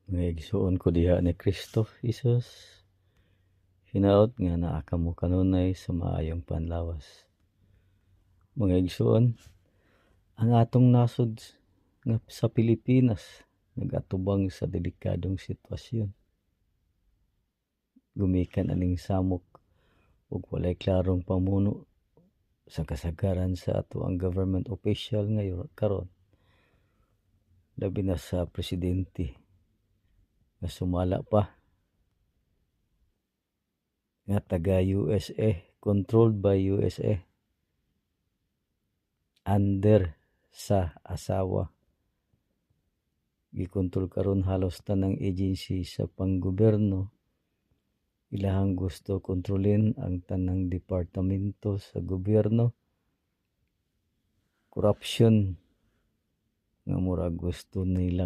Nga igsuon ko diha ni Kristo Jesus. Hinaot nga naa kamo kanunay sa maayong panlawas. Mga igsuon, ang atong nasod nga sa Pilipinas nagatubang sa delikadong sitwasyon. Gumikan aning samok ug walay klarong pamuno sa kasagaran sa ato ang government official ngayon karon. Labi na sa presidente nga sumala pa nga taga USA, controlled by USA, under sa asawa. Gikontrol karon halos tanang agency sa panggobyerno. Ilahang gusto kontrolin ang tanang departamento sa gobyerno. Corruption nga mura gusto nilang